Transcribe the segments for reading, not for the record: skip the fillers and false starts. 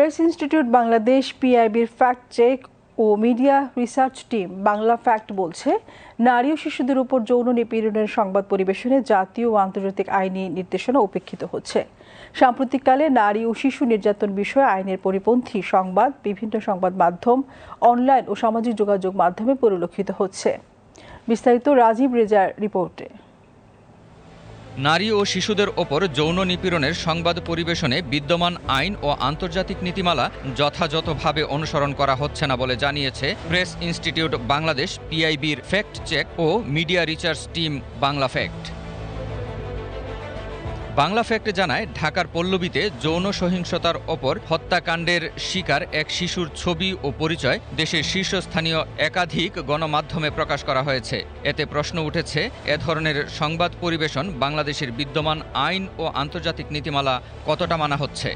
Press institute Bangladesh পিআইবির fact check ও media research team Bangla fact বলছে, নারী ও শিশুদের উপর যৌন নিপীড়নের সংবাদ পরিবেশনে জাতীয় ও আন্তর্জাতিক আইনি নির্দেশনা উপেক্ষিত হচ্ছে। সাম্প্রতিককালে নারী ও শিশু নির্যাতন বিষয়ে আইনের পরিপন্থী সংবাদ বিভিন্ন সংবাদ মাধ্যম, অনলাইন ও সামাজিক যোগাযোগ মাধ্যমে পরিলক্ষিত হচ্ছে। বিস্তারিত রাজীব রেজার রিপোর্টে। নারী ও শিশুদের ওপর যৌন নিপীড়নের সংবাদ পরিবেশনে বিদ্যমান আইন ও আন্তর্জাতিক নীতিমালা যথাযথভাবে অনুসরণ করা হচ্ছে না বলে জানিয়েছে প্রেস ইনস্টিটিউট বাংলাদেশ পিআইবির ফ্যাক্ট চেক ও media research team Bangla fact. Bangla fact জানায়, ঢাকার পল্লবীতে যৌন সহিংসতার ওপর হত্যাকাণ্ডের শিকার এক শিশুর ছবি ও পরিচয় দেশের শীর্ষস্থানীয় একাধিক গণমাধ্যমে প্রকাশ করা হয়েছে। এতে প্রশ্ন উঠেছে, এ ধরনের সংবাদ পরিবেশন বাংলাদেশের বিদ্যমান আইন ও আন্তর্জাতিক নীতিমালা কতটা মানা হচ্ছে।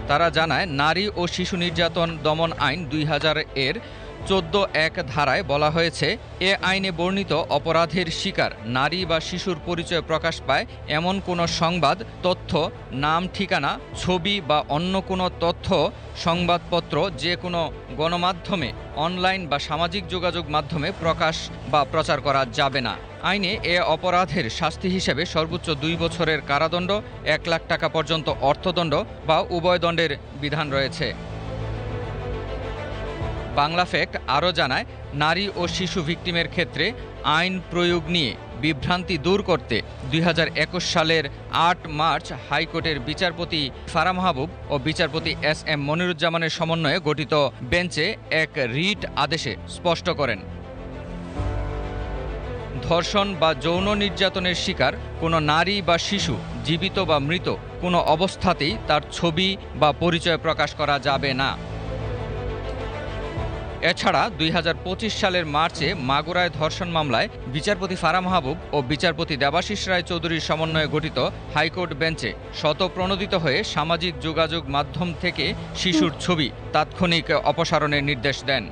তারা জানায়, নারী ও শিশু নির্যাতন দমন আইন 2000-এর 14(1) ধারায় বলা হয়েছে, এ আইনে বর্ণিত অপরাধের শিকার নারী বা শিশুর পরিচয় প্রকাশ পায় এমন কোনো সংবাদ, তথ্য, নাম, ঠিকানা, ছবি বা অন্য কোনো তথ্য সংবাদপত্র যে কোনো গণমাধ্যমে, অনলাইন বা সামাজিক যোগাযোগ মাধ্যমে প্রকাশ বা প্রচার করা যাবে না। আইনে এ অপরাধের শাস্তি হিসেবে সর্বোচ্চ 2 বছরের কারাদণ্ড, 1 লাখ টাকা পর্যন্ত অর্থদণ্ড বা উভয় দণ্ডের বিধান রয়েছে। বাংলা ফ্যাক্ট আরও জানায়, নারী ও শিশু ভিকটিমের ক্ষেত্রে আইন প্রয়োগ নিয়ে বিভ্রান্তি দূর করতে 2021 সালের 8 মার্চ হাইকোর্টের বিচারপতি ফারাহ মাহবুব ও বিচারপতি SM মনিরুজ্জামানের সমন্বয়ে গঠিত বেঞ্চে এক রিট আদেশে স্পষ্ট করেন, ধর্ষণ বা যৌন নির্যাতনের শিকার কোনো নারী বা শিশু জীবিত বা মৃত কোনো অবস্থাতেই তার ছবি বা পরিচয় প্রকাশ করা যাবে না। এছাড়া 2025 সালের মার্চে মাগুরায় ধর্ষণ মামলায় বিচারপতি ফারাহ মাহবুব ও বিচারপতি দেবাশিস রায় চৌধুরীর সমন্বয়ে গঠিত হাইকোর্ট বেঞ্চে স্বতঃপ্রণোদিত হয়ে সামাজিক যোগাযোগ মাধ্যম থেকে শিশুর ছবি তাৎক্ষণিক অপসারণের নির্দেশ দেন।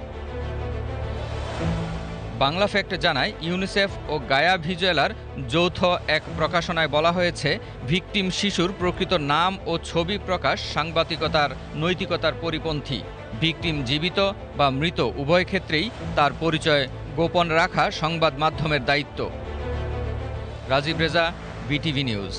বাংলা ফ্যাক্ট জানায়, ইউনিসেফ ও গায়া ভিজুয়ালার যৌথ এক প্রকাশনায় বলা হয়েছে, ভিকটিম শিশুর প্রকৃত নাম ও ছবি প্রকাশ সাংবাদিকতার নৈতিকতার পরিপন্থী। ভিকটিম জীবিত বা মৃত উভয় ক্ষেত্রেই তার পরিচয় গোপন রাখা সংবাদ মাধ্যমের দায়িত্ব। Rajib Reza, BTV news.